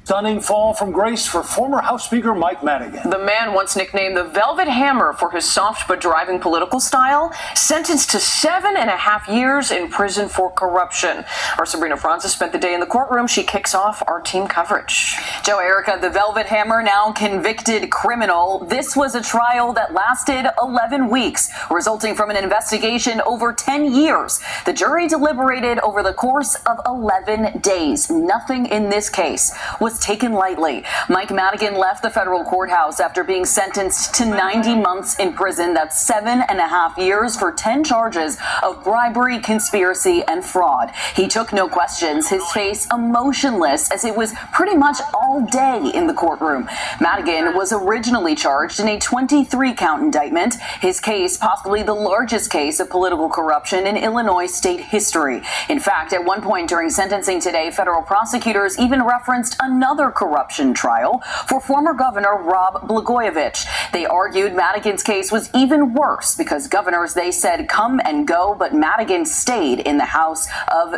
Stunning fall from grace for former House Speaker Mike Madigan. The man, once nicknamed the Velvet Hammer for his soft but driving political style, sentenced to 7.5 years in prison for corruption. Our Sabrina Francis spent the day in the courtroom. She kicks off our team coverage. Joe, Erica, the Velvet Hammer, now convicted criminal. This was a trial that lasted 11 weeks, resulting from an investigation over 10 years. The jury deliberated over the course of 11 days. Nothing in this case was taken lightly. Mike Madigan left the federal courthouse after being sentenced to 90 months in prison. That's 7.5 years for 10 charges of bribery, conspiracy, and fraud. He took no questions, his face emotionless as it was pretty much all day in the courtroom. Madigan was originally charged in a 23-count indictment. His case, possibly the largest case of political corruption in Illinois state history. In fact, at one point during sentencing today, federal prosecutors even referenced another corruption trial for former Governor Rod Blagojevich. They argued Madigan's case was even worse because governors, they said, come and go, but Madigan stayed in the House of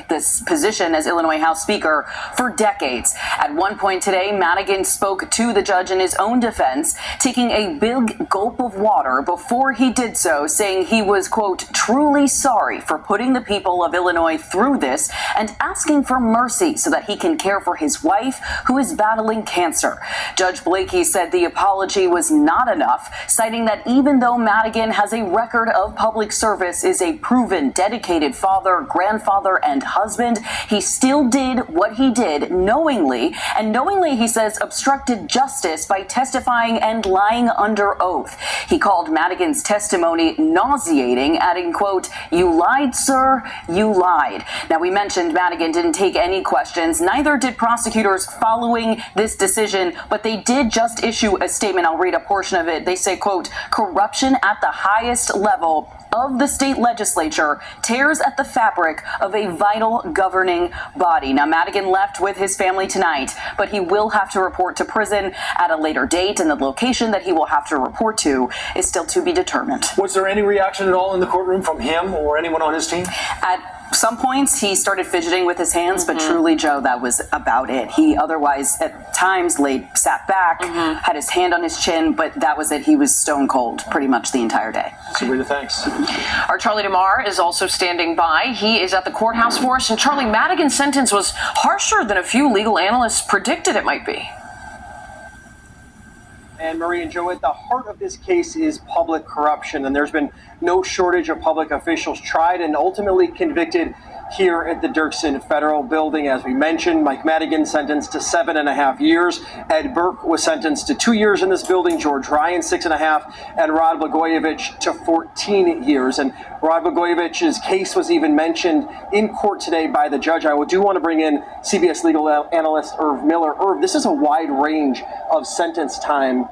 this position as Illinois House Speaker for decades. At one point today, Madigan spoke to the judge in his own defense, taking a big gulp of water before he did so, saying he was, quote, truly sorry for putting the people of Illinois through this and asking for mercy so that he can care for his wife, who is battling cancer. Judge Blakey said the apology was not enough, citing that even though Madigan has a record of public service, is a proven, dedicated father, grandfather, and husband, he still did what he did knowingly, and knowingly, he says, obstructed justice by testifying and lying under oath. He called Madigan's testimony nauseating, adding, quote, you lied, sir, you lied. Now, we mentioned Madigan didn't take any questions. Neither did prosecutors following this decision, but they did just issue a statement. I'll read a portion of it. They say, quote, corruption at the highest level of the state legislature tears at the fabric of a vital governing body. Now, Madigan left with his family tonight, but he will have to report to prison at a later date, and the location that he will have to report to is still to be determined. Was there any reaction at all in the courtroom from him or anyone on his team? At some points, he started fidgeting with his hands, but truly, Joe, that was about it. He otherwise, at times, sat back, had his hand on his chin, but that was it. He was stone cold pretty much the entire day. Sabrina, thanks. Our Charlie DeMar is also standing by. He is at the courthouse for us. And Charlie, Madigan's sentence was harsher than a few legal analysts predicted it might be. And Marie and Joe, at the heart of this case is public corruption, and there's been no shortage of public officials tried and ultimately convicted here at the Dirksen Federal Building. As we mentioned, Mike Madigan sentenced to 7.5 years. Ed Burke was sentenced to 2 years in this building. George Ryan, 6.5, and Rod Blagojevich to 14 years. And Rod Blagojevich's case was even mentioned in court today by the judge. I do want to bring in CBS legal analyst Irv Miller. Irv, this is a wide range of sentence time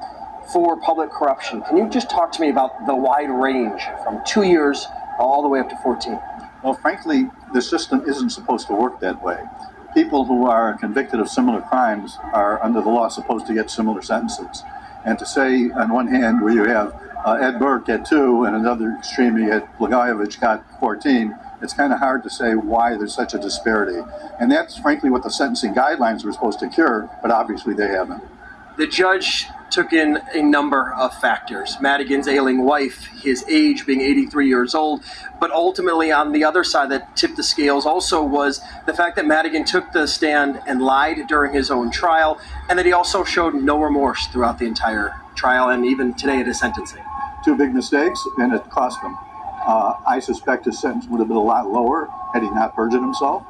for public corruption. Can you just talk to me about the wide range from 2 years all the way up to 14? Well, frankly, the system isn't supposed to work that way. People who are convicted of similar crimes are, under the law, supposed to get similar sentences. And to say, on one hand, where you have Ed Burke at 2 and another extreme, you had Blagojevich got 14, it's kind of hard to say why there's such a disparity. And that's, frankly, what the sentencing guidelines were supposed to cure, but obviously they haven't. The judge took in a number of factors. Madigan's ailing wife, his age being 83 years old, but ultimately on the other side that tipped the scales also was the fact that Madigan took the stand and lied during his own trial, and that he also showed no remorse throughout the entire trial and even today at his sentencing. 2 big mistakes, and it cost him. I suspect his sentence would have been a lot lower had he not perjured himself.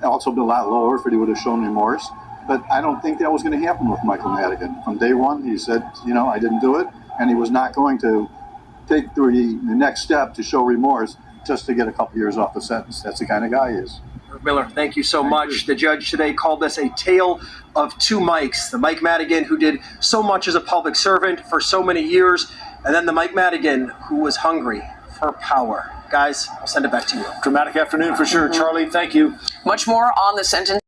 Also been a lot lower if he would have shown remorse. But I don't think that was going to happen with Michael Madigan. From day one, he said, I didn't do it, and he was not going to take the next step to show remorse just to get a couple years off the sentence. That's the kind of guy he is. Miller, thank you so much. The judge today called this a tale of two Mikes. The Mike Madigan who did so much as a public servant for so many years, and then the Mike Madigan who was hungry for power. Guys, I'll send it back to you. Dramatic afternoon for sure. Charlie, thank you. Much more on the sentence.